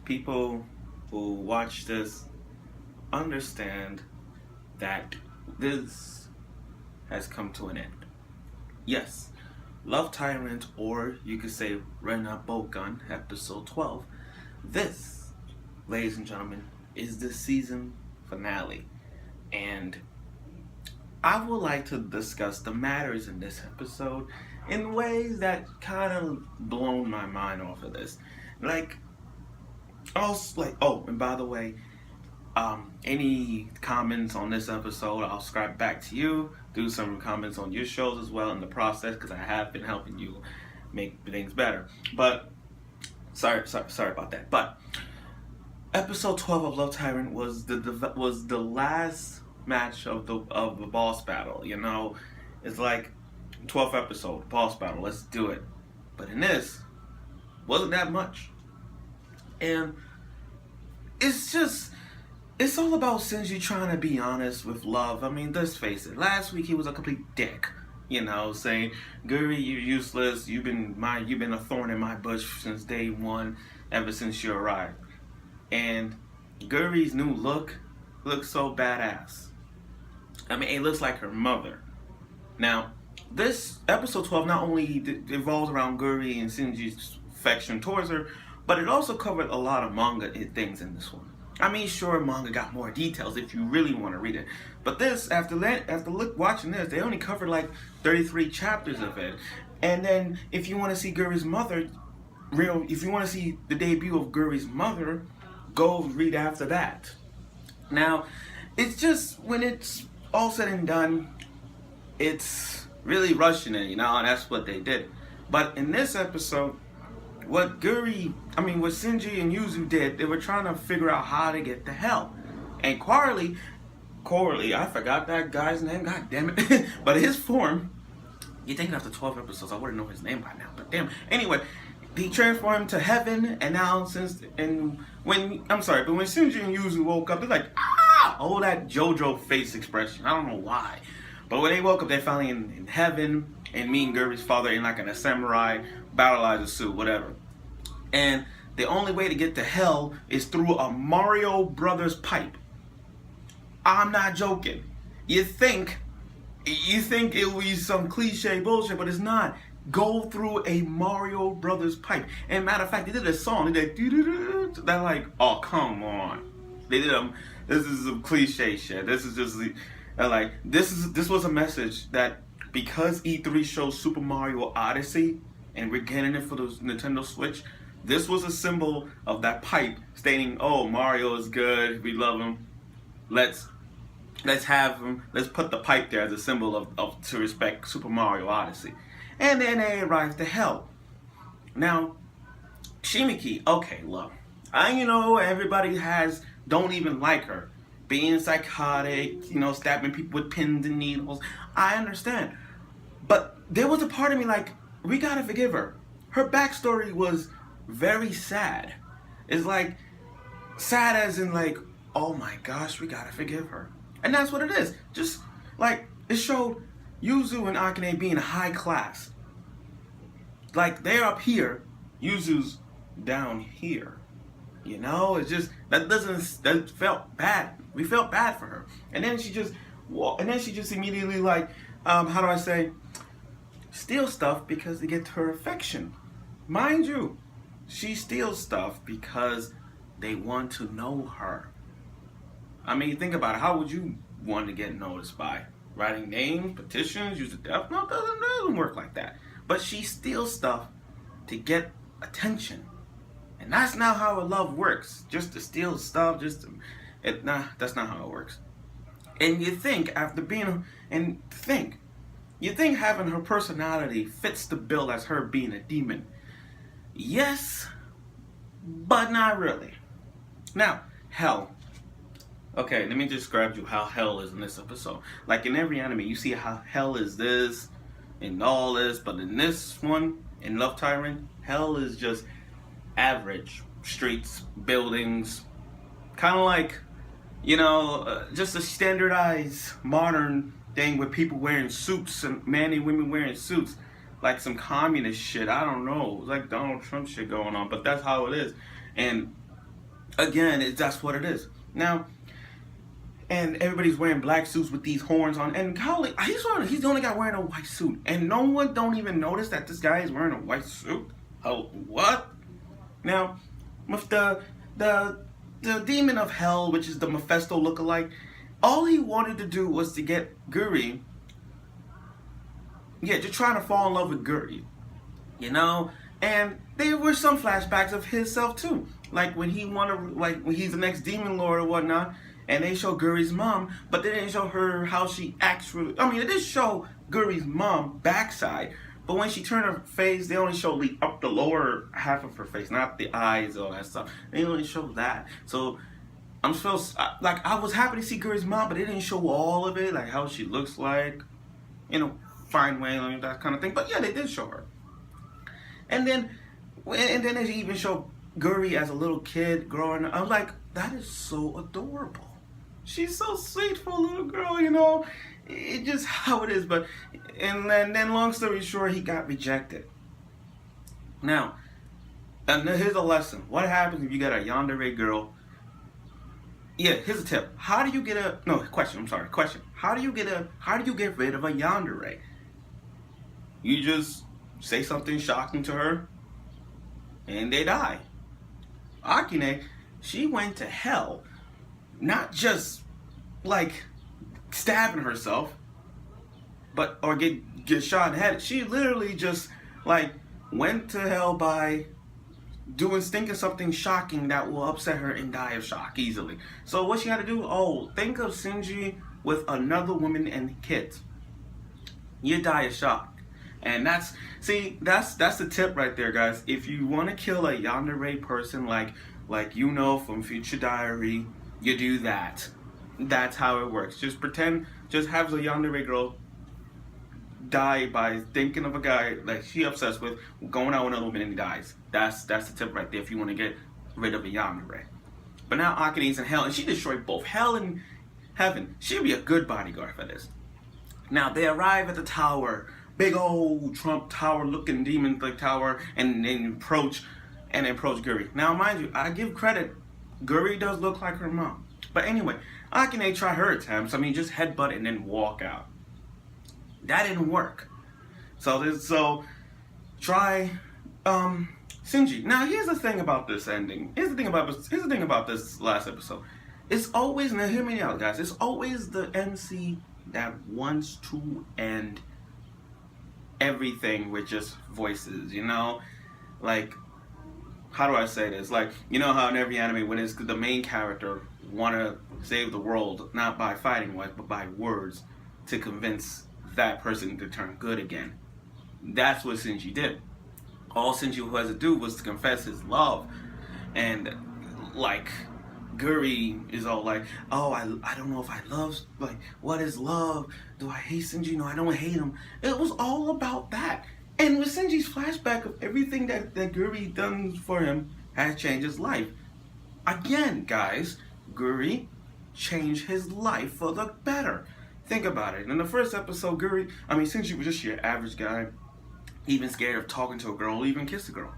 people who watch this understand that this has come to an end. Yes, Love Tyrant, or you could say Renai Boukun, episode 12. This, ladies and gentlemen, is the season finale. And I would like to discuss the matters in this episode in ways that kind of blown my mind off of this. Like, also, oh, and by the way, any comments on this episode, I'll scribe back to you. Do some comments on your shows as well in the process, because I have been helping you make things better. But sorry about that. But episode 12 of Love Tyrant was the last match of the boss battle. You know, it's like 12th episode boss battle. Let's do it. But in this, wasn't that much, and it's all about Shinji trying to be honest with love. I mean, let's face it. Last week he was a complete dick. You know, saying, "Guri, you're useless. You've been a thorn in my bush since day one, ever since you arrived." And Guri's new look looks so badass. I mean, it looks like her mother. Now, this episode 12 not only revolves around Guri and Shinji's affection towards her, but it also covered a lot of manga things in this one. I mean, sure, manga got more details if you really want to read it. But this, after watching this, they only covered like 33 chapters of it. And then, if you want to see Guri's mother, if you want to see the debut of Guri's mother, go read after that. Now, it's just, when it's all said and done, it's really rushing it, and that's what they did. But in this episode, what Shinji and Yuzu did, they were trying to figure out how to get to hell. And Corley, I forgot that guy's name, god damn it. But his form, you think after 12 episodes, I wouldn't know his name by now, but damn. Anyway, he transformed to heaven, and now when Shinji and Yuzu woke up, they're like, ah! Oh, that JoJo face expression. I don't know why. But when they woke up, they're finally in heaven, and meeting Guri's father in like a samurai battleizer suit, whatever. And the only way to get to hell is through a Mario Brothers pipe. I'm not joking. You think it will be some cliche bullshit, but it's not. Go through a Mario Brothers pipe. And matter of fact, they did a song. They did that, like, oh, come on. They did this is some cliche shit. This is just this was a message that, because E3 shows Super Mario Odyssey and we're getting it for the Nintendo Switch, this was a symbol of that pipe stating, oh, Mario is good, we love him, let's have him, let's put the pipe there as a symbol of to respect Super Mario Odyssey. And then they arrived to hell. Now, Shimiki, okay, look, everybody don't even like her. Being psychotic, stabbing people with pins and needles. I understand. But there was a part of me like, we gotta forgive her. Her backstory was very sad. It's like, sad as in like, oh my gosh, we gotta forgive her. And that's what it is. Just like, it showed Yuzu and Akane being high class. Like, they're up here, Yuzu's down here. It's just, that felt bad. We felt bad for her. And then she just immediately, like, how do I say, steal stuff because to get her affection. Mind you, she steals stuff because they want to know her. I mean, think about it. How would you want to get noticed by? Writing names, petitions, use the death note? Doesn't work like that. But she steals stuff to get attention. And that's not how a love works. Just to steal stuff, that's not how it works. And you think you think having her personality fits the bill as her being a demon. Yes, but not really. Now, hell. Okay, let me describe you how hell is in this episode. Like in every anime, you see how hell is this and all this, but in this one, in Love Tyrant, hell is just average streets, buildings, kind of like, just a standardized modern thing with people wearing suits and men and women wearing suits, like some communist shit. I don't know, like Donald Trump shit going on, but that's how it is. And Again, that's what it is. Now, and everybody's wearing black suits with these horns on. And Cowley, he's the only guy wearing a white suit. And no one don't even notice that this guy is wearing a white suit. Oh, what? Now, with the demon of hell, which is the Mephisto lookalike, all he wanted to do was to get Guri. Yeah, just trying to fall in love with Guri. You know? And there were some flashbacks of himself too. Like when when he's the next demon lord or whatnot. And they show Guri's mom, but they didn't show her how she actually. I mean, it did show Guri's mom backside, but when she turned her face, they only show up the lower half of her face, not the eyes, all that stuff. They only show that. So I'm supposed like I was happy to see Guri's mom, but they didn't show all of it, like how she looks like, fine way, like that kind of thing. But yeah, they did show her. And then they even show Guri as a little kid growing up. I'm like, that is so adorable. She's so sweet for a little girl, It's just how it is. But and then long story short, he got rejected. Now, and here's a lesson. What happens if you get a yandere girl? Yeah, here's a tip. How do you get question. How do you get rid of a yandere? You just say something shocking to her and they die. Akane, she went to hell. Not just like stabbing herself, or get shot in the head. She literally just like went to hell by thinking something shocking that will upset her and die of shock easily. So what she had to do? Oh, think of Shinji with another woman and kids. You die of shock. And that's the tip right there, guys. If you want to kill a yandere person like from Future Diary, you do that. That's how it works. Just have the yandere girl die by thinking of a guy like she obsessed with, going out with another woman and he dies. That's the tip right there if you want to get rid of a yandere. But now Akane's in hell and she destroyed both hell and heaven. She'd be a good bodyguard for this. Now they arrive at the tower, big old Trump tower looking demon like tower, and approach Guri. Now mind you, I give credit, Guri does look like her mom. But anyway, Akane tried her attempts. Just headbutt and then walk out. That didn't work. So try Shinji. Now here's the thing about this ending. Here's the thing about this last episode. It's always, now hear me out, guys. It's always the MC that wants to end everything with just voices, Like, how do I say this? Like, how in every anime when it's the main character want to save the world, not by fighting but by words to convince that person to turn good again. That's what Shinji did. All Shinji had to do was to confess his love. And, like, Guri is all like, oh, I don't know if I love, like, what is love? Do I hate Shinji? No, I don't hate him. It was all about that. And with Shinji's flashback of everything that Guri done for him has changed his life. Again, guys, Guri changed his life for the better. Think about it. In the first episode, Shinji was just your average guy, even scared of talking to a girl, even kiss a girl.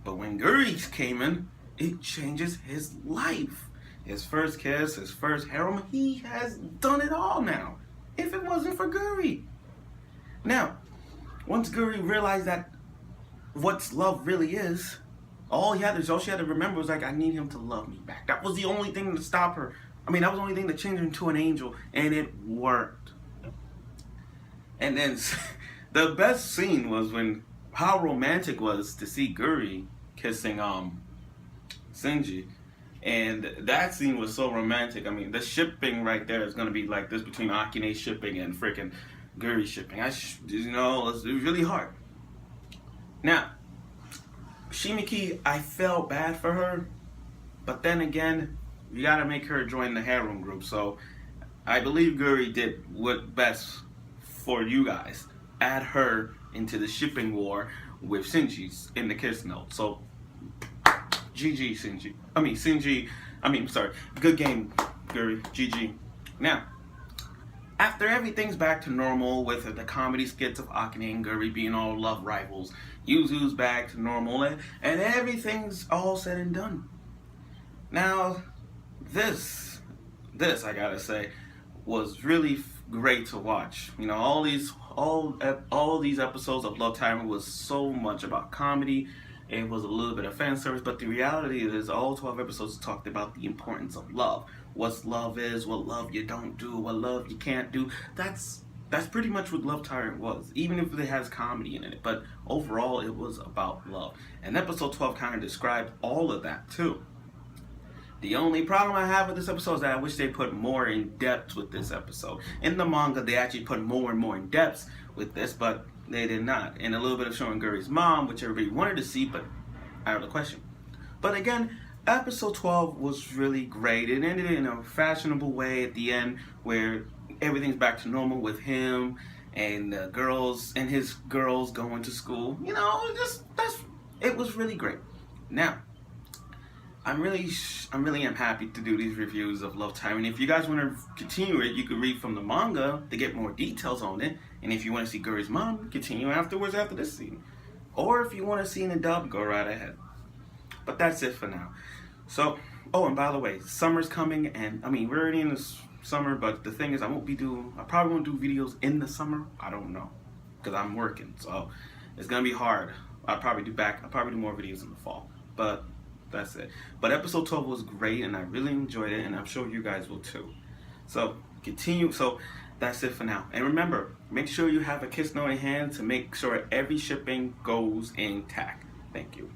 But when Guri came in, it changes his life. His first kiss, his first harem, he has done it all now. If it wasn't for Guri. Now, once Guri realized that what love really is, all she had to remember was like, I need him to love me back. That was the only thing to stop her. That was the only thing that changed her into an angel, and it worked. And then the best scene was how romantic was to see Guri kissing Shinji. And that scene was so romantic. The shipping right there is going to be like this between Akane shipping and freaking Guri shipping. It's really hard. Now, Shimiki, I felt bad for her. But then again, you got to make her join the harem group. So I believe Guri did what best for you guys. Add her into the shipping war with Shinji's in the kiss note. So GG, Shinji. Good game, Guri. GG. Now, after everything's back to normal with the comedy skits of Akane and Guri being all love rivals, Yuzu's back to normal, and everything's all said and done. Now, this I gotta say was really great to watch. You know, all these episodes of Love Tyrant was so much about comedy. It was a little bit of fan service, but the reality is all 12 episodes talked about the importance of love. What love is, what love you don't do, what love you can't do. That's pretty much what Love Tyrant was, even if it has comedy in it. But overall, it was about love. And episode 12 kind of described all of that too. The only problem I have with this episode is that I wish they put more in depth with this episode. In the manga, they actually put more and more in depth with this, but they did not. And a little bit of showing Guri's mom, which everybody wanted to see, but out of the question. But again, episode 12 was really great. It ended in a fashionable way at the end where everything's back to normal with him and the girls and his girls going to school. You know, it was really great. Now, I'm really am happy to do these reviews of Love Tyrant. If you guys want to continue it, you can read from the manga to get more details on it. And if you want to see Guri's mom, continue afterwards after this scene. Or if you want to see in the dub, go right ahead. But that's it for now. So, oh, and by the way, summer's coming, and I mean we're already in the summer, but the thing is, I probably won't do videos in the summer. I don't know, because I'm working, so it's gonna be hard. I'll probably do more videos in the fall, but that's it. But episode 12 was great, and I really enjoyed it, and I'm sure you guys will too. So continue. So that's it for now. And remember, make sure you have a kiss note in hand to make sure every shipping goes intact. Thank you.